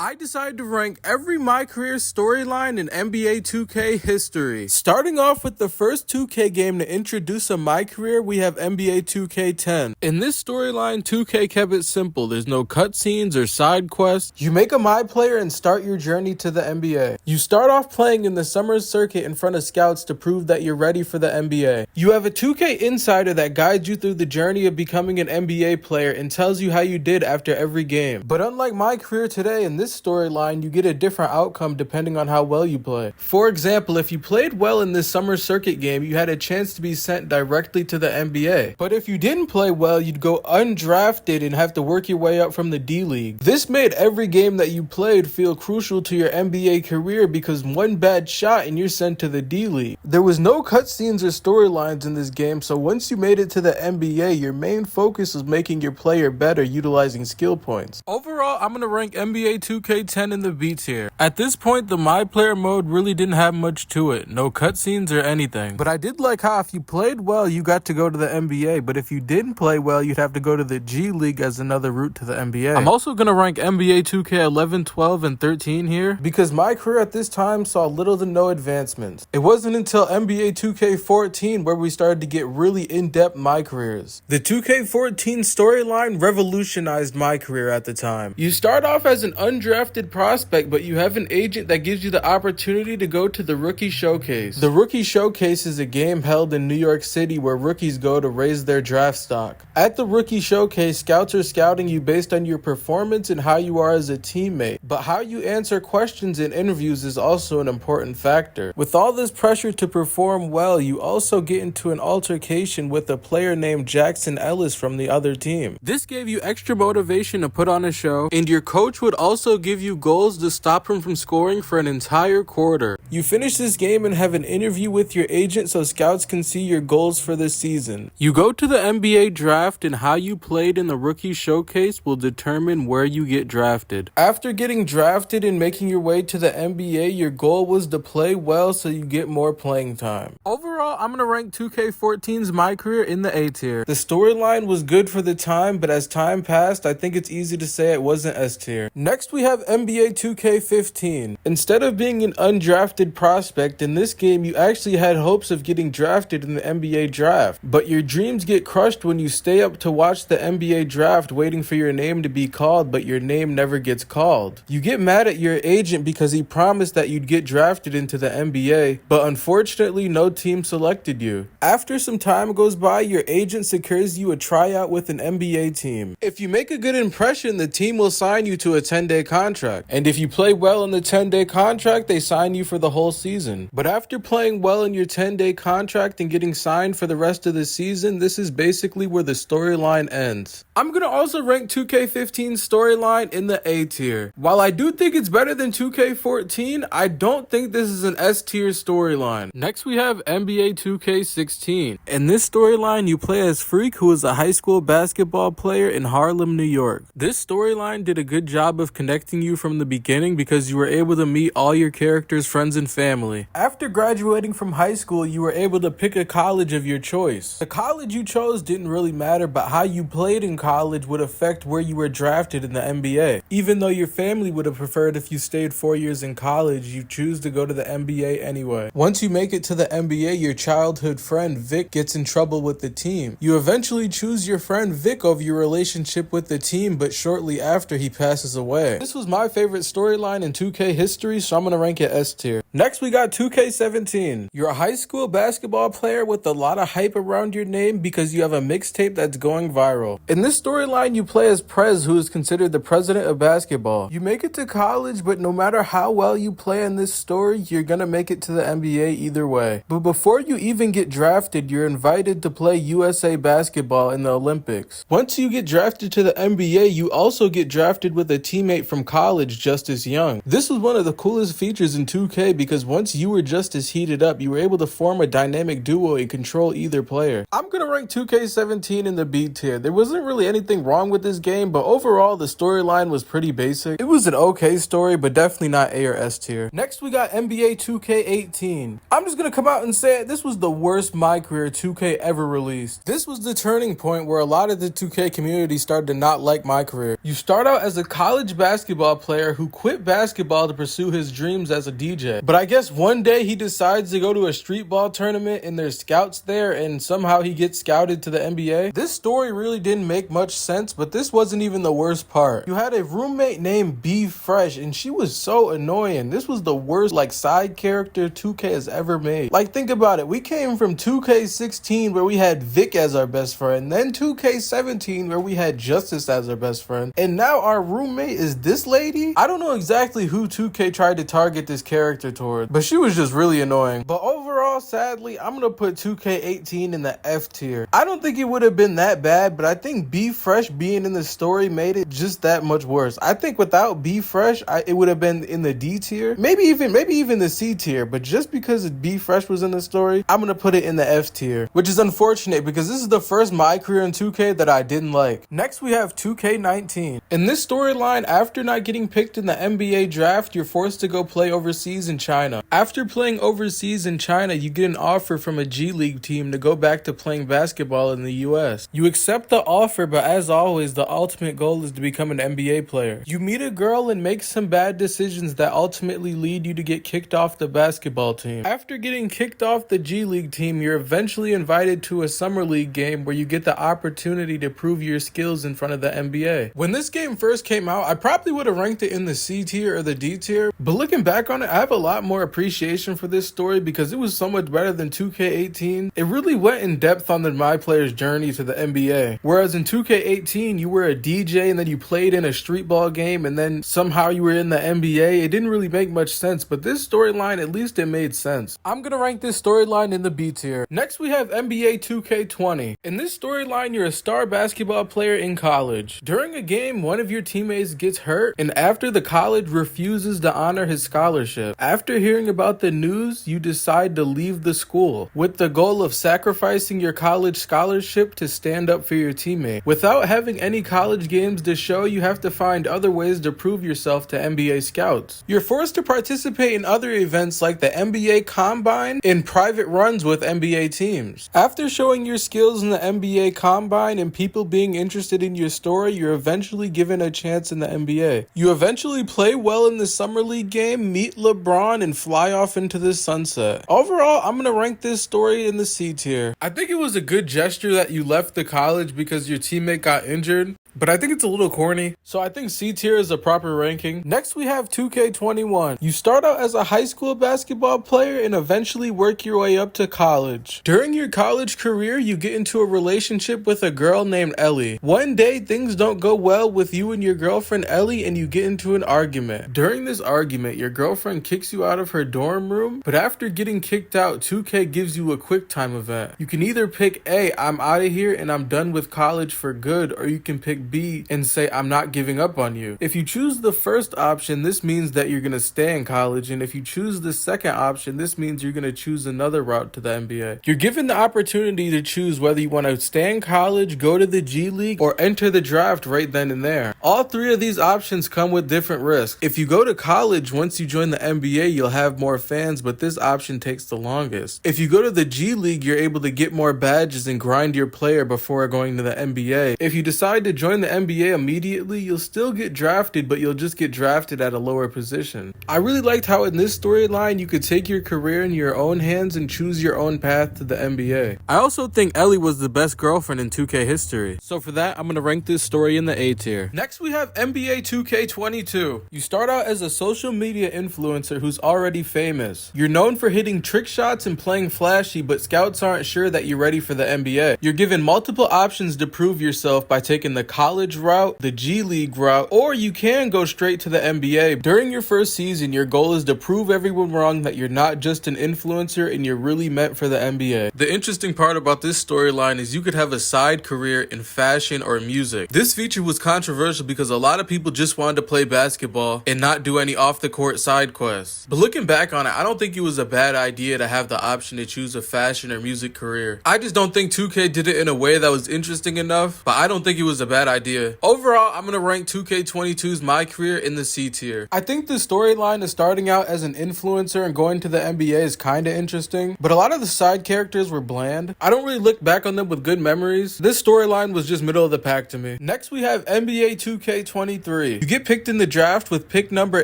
I decided to rank every My Career storyline in NBA 2K history. Starting off with the first 2K game to introduce a My Career, we have NBA 2K10. In this storyline, 2K kept it simple. There's no cutscenes or side quests. You make a Myplayer and start your journey to the NBA. You start off playing in the summer circuit in front of scouts to prove that you're ready for the NBA. You have a 2K insider that guides you through the journey of becoming an NBA player and tells you how you did after every game. But unlike My Career today, in this storyline, you get a different outcome depending on how well you play. For example, if you played well in this summer circuit game, you had a chance to be sent directly to the NBA. But if you didn't play well, you'd go undrafted and have to work your way up from the D-League. This made every game that you played feel crucial to your NBA career because one bad shot and you're sent to the D-League. There was no cutscenes or storylines in this game, so once you made it to the NBA, your main focus was making your player better utilizing skill points. Overall, I'm going to rank NBA 2K10 in the B tier. At this point, the My Player mode really didn't have much to it. No cutscenes or anything. But I did like how if you played well, you got to go to the NBA. But if you didn't play well, you'd have to go to the G League as another route to the NBA. I'm also going to rank NBA 2K 11, 12, and 13 here because My Career at this time saw little to no advancements. It wasn't until NBA 2K 14 where we started to get really in-depth My Careers. The 2K14 storyline revolutionized My Career at the time. You start off as an undrafted prospect, but you have an agent that gives you the opportunity to go to the Rookie Showcase. The Rookie Showcase is a game held in New York City where rookies go to raise their draft stock. At the Rookie Showcase, scouts are scouting you based on your performance and how you are as a teammate, but how you answer questions in interviews is also an important factor. With all this pressure to perform well, you also get into an altercation with a player named Jackson Ellis from the other team. This gave you extra motivation to put on a show, and your coach would also give you goals to stop him from scoring for an entire quarter. You finish this game and have an interview with your agent so scouts can see your goals for this season. You go to the NBA draft, and how you played in the Rookie Showcase will determine where you get drafted. After getting drafted and making your way to the NBA, your goal was to play well so you get more playing time. Overall, I'm going to rank 2K14's My Career in the A tier. The storyline was good for the time, but as time passed, I think it's easy to say it wasn't S tier. Next, we have NBA 2K15. Instead of being an undrafted prospect, in this game, you actually had hopes of getting drafted in the NBA draft. But your dreams get crushed when you stay up to watch the NBA draft waiting for your name to be called, but your name never gets called. You get mad at your agent because he promised that you'd get drafted into the NBA, but unfortunately, no team selected you. After some time goes by, your agent secures you a tryout with an NBA team. If you make a good impression, the team will sign you to a 10-day contract. And if you play well in the 10-day contract, they sign you for the whole season. But after playing well in your 10-day contract and getting signed for the rest of the season, this is basically where the storyline ends. I'm going to also rank 2K15's storyline in the A tier. While I do think it's better than 2K14, I don't think this is an S tier storyline. Next, we have NBA 2K16. In this storyline, you play as Freak, who is a high school basketball player in Harlem, New York. This storyline did a good job of connecting you from the beginning because you were able to meet all your characters' friends and family. After graduating from high school, you were able to pick a college of your choice. The college you chose didn't really matter, but how you played in college would affect where you were drafted in the NBA. Even though your family would have preferred if you stayed 4 years in college, you choose to go to the NBA anyway. Once you make it to the NBA, your childhood friend Vic gets in trouble with the team. You eventually choose your friend Vic over your relationship with the team, but shortly after he passes away. This was my favorite storyline in 2K history, so I'm going to rank it S tier. Next, we got 2K17. You're a high school basketball player with a lot of hype around your name because you have a mixtape that's going viral. In this storyline, you play as Prez, who is considered the president of basketball. You make it to college, but no matter how well you play in this story, you're gonna make it to the NBA either way. But before you even get drafted, you're invited to play USA basketball in the Olympics. Once you get drafted to the NBA, you also get drafted with a teammate from college just as young. This was one of the coolest features in 2K because once you were just as heated up, you were able to form a dynamic duo and control either player. I'm gonna rank 2K17 in the B tier. There wasn't really anything wrong with this game, but overall the storyline was pretty basic. It was an okay story, but definitely not A or S tier. Next we got NBA 2K18. I'm just gonna come out and say it, this was the worst My Career 2K ever released. This was the turning point where a lot of the 2K community started to not like My Career. You start out as a college basketball player who quit basketball to pursue his dreams as a DJ. But I guess one day he decides to go to a street ball tournament and there's scouts there and somehow he gets scouted to the NBA. This story really didn't make much sense, but this wasn't even the worst part. You had a roommate named B Fresh and she was so annoying. This was the worst side character 2K has ever made. Think about it. We came from 2K16 where we had Vic as our best friend, then 2K17 where we had Justice as our best friend, and now our roommate is this lady? I don't know exactly who 2K tried to target this character toward, but she was just really annoying. But overall, sadly, I'm gonna put 2K18 in the F tier. I don't think it would have been that bad, but I think B Fresh being in the story made it just that much worse. I think without B Fresh, it would have been in the D tier, maybe even the C tier, but just because B Fresh was in the story, I'm gonna put it in the F tier, which is unfortunate because this is the first My Career in 2K that I didn't like. Next we have 2K19. In this storyline, after not getting picked in the NBA draft, you're forced to go play overseas in China. After playing overseas in China, you get an offer from a G League team to go back to playing basketball in the US. You accept the offer, but as always, the ultimate goal is to become an NBA player. You meet a girl and make some bad decisions that ultimately lead you to get kicked off the basketball team. After getting kicked off the G League team, you're eventually invited to a summer league game where you get the opportunity to prove your skills in front of the NBA. When this game first came out, I probably would have ranked it in the C tier or the D tier, but looking back on it, I have a lot more appreciation for this story because it was so much better than 2K18. It really went in depth on the My Player's journey to the NBA. Whereas in 2K18, you were a DJ and then you played in a street ball game and then somehow you were in the NBA. It didn't really make much sense, but this storyline, at least it made sense. I'm gonna rank this storyline in the B tier. Next we have NBA 2K20. In this storyline, you're a star basketball player in college. During a game, one of your teammates gets hurt and after the college refuses to honor his scholarship. After hearing about the news, you decide to leave the school with the goal of sacrificing your college scholarship to stand up for your teammate. Without having any college games to show, you have to find other ways to prove yourself to NBA scouts. You're forced to participate in other events like the NBA Combine and private runs with NBA teams. After showing your skills in the NBA Combine and people being interested in your story, you're eventually given a chance in the NBA. You eventually play well in the Summer League game, meet LeBron, and fly off into the sunset. Overall, I'm gonna rank this story in the C tier. I think it was a good gesture that you left the college because your teammate got injured, but I think it's a little corny, so I think C tier is a proper ranking. Next we have 2K21. You start out as a high school basketball player and eventually work your way up to college. During your college career, you get into a relationship with a girl named Ellie. One day, things don't go well with you and your girlfriend Ellie and you get into an argument. During this argument, your girlfriend kicks you out of her dorm room, but after getting kicked out, 2K gives you a quick time event. You can either pick A, I'm out of here and I'm done with college for good, or you can pick B and say I'm not giving up on you. If you choose the first option, this means that you're going to stay in college, and if you choose the second option, this means you're going to choose another route to the NBA. You're given the opportunity to choose whether you want to stay in college, go to the G League, or enter the draft right then and there. All three of these options come with different risks. If you go to college, once you join the NBA, you'll have more fans, but this option takes the longest. If you go to the G League, you're able to get more badges and grind your player before going to the NBA. If you decide to join the NBA immediately, you'll still get drafted, but you'll just get drafted at a lower position. I really liked how in this storyline you could take your career in your own hands and choose your own path to the NBA. I also think Ellie was the best girlfriend in 2K history, so for that I'm going to rank this story in the A tier. Next we have NBA 2K22. You start out as a social media influencer who's already famous. You're known for hitting trick shots and playing flashy, but scouts aren't sure that you're ready for the NBA. You're given multiple options to prove yourself by taking the college college route, the G League route, or you can go straight to the NBA. During your first season, your goal is to prove everyone wrong that you're not just an influencer and you're really meant for the NBA. The interesting part about this storyline is you could have a side career in fashion or music. This feature was controversial because a lot of people just wanted to play basketball and not do any off-the-court side quests. But looking back on it, I don't think it was a bad idea to have the option to choose a fashion or music career. I just don't think 2K did it in a way that was interesting enough, but I don't think it was a bad idea. Overall, I'm gonna rank 2K22's My Career in the C tier. I think the storyline of starting out as an influencer and going to the NBA is kinda interesting, but a lot of the side characters were bland. I don't really look back on them with good memories. This storyline was just middle of the pack to me. Next we have NBA 2K23. You get picked in the draft with pick number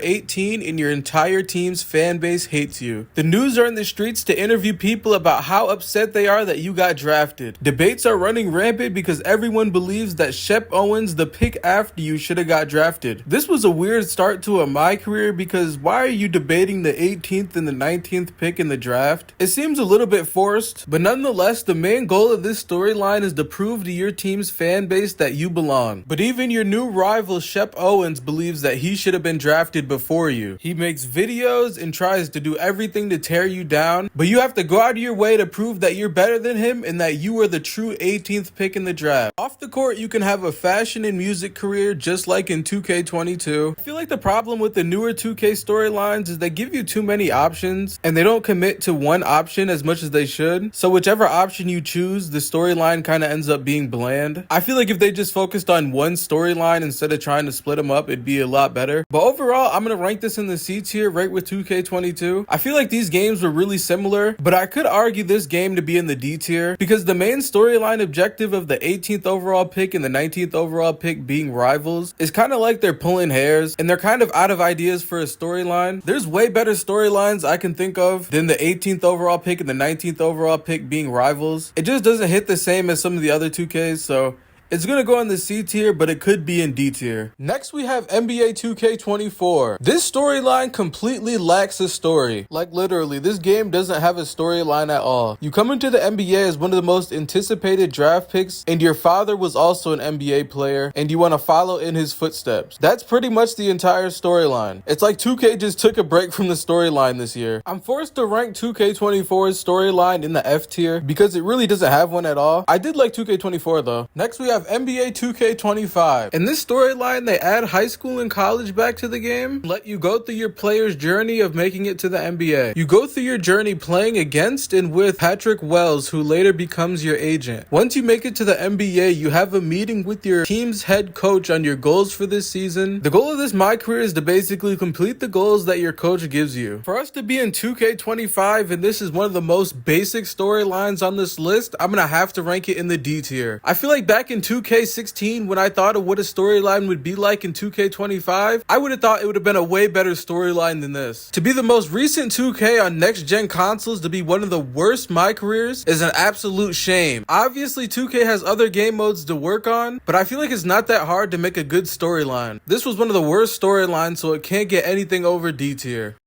18 and your entire team's fan base hates you. The news are in the streets to interview people about how upset they are that you got drafted. Debates are running rampant because everyone believes that Shep Owens, the pick after you, should have got drafted. This was a weird start to a My Career because why are you debating the 18th and the 19th pick in the draft? It seems a little bit forced, but nonetheless, the main goal of this storyline is to prove to your team's fan base that you belong. But even your new rival Shep Owens believes that he should have been drafted before you. He makes videos and tries to do everything to tear you down, but you have to go out of your way to prove that you're better than him and that you are the true 18th pick in the draft. Off the court, you can have a fashion and music career just like in 2K22. I feel like the problem with the newer 2K storylines is they give you too many options and they don't commit to one option as much as they should. So whichever option you choose, the storyline kind of ends up being bland. I feel like if they just focused on one storyline instead of trying to split them up, it'd be a lot better. But overall, I'm gonna rank this in the C tier right with 2K22. I feel like these games were really similar, but I could argue this game to be in the D tier because the main storyline objective of the 18th overall pick and the 19th overall pick being rivals is kind of like they're pulling hairs and they're kind of out of ideas for a storyline. There's way better storylines I can think of than the 18th overall pick and the 19th overall pick being rivals. It just doesn't hit the same as some of the other 2Ks, so it's gonna go in the C tier, but it could be in D tier. Next, we have NBA 2K24. This storyline completely lacks a story. Like literally, this game doesn't have a storyline at all. You come into the NBA as one of the most anticipated draft picks, and your father was also an NBA player, and you want to follow in his footsteps. That's pretty much the entire storyline. It's like 2K just took a break from the storyline this year. I'm forced to rank 2K24's storyline in the F tier because it really doesn't have one at all. I did like 2K24 though. Next, we have NBA 2K25. In this storyline, they add high school and college back to the game, let you go through your player's journey of making it to the NBA. You go through your journey playing against and with Patrick Wells, who later becomes your agent. Once you make it to the NBA, you have a meeting with your team's head coach on your goals for this season. The goal of this My Career is to basically complete the goals that your coach gives you. For us to be in 2K25, and this is one of the most basic storylines on this list, I'm gonna have to rank it in the D tier. I feel like back in 2K16, when I thought of what a storyline would be like in 2K25, I would have thought it would have been a way better storyline than this. To be the most recent 2K on next-gen consoles to be one of the worst My Careers is an absolute shame. Obviously, 2K has other game modes to work on, but I feel like it's not that hard to make a good storyline. This was one of the worst storylines, so it can't get anything over D tier.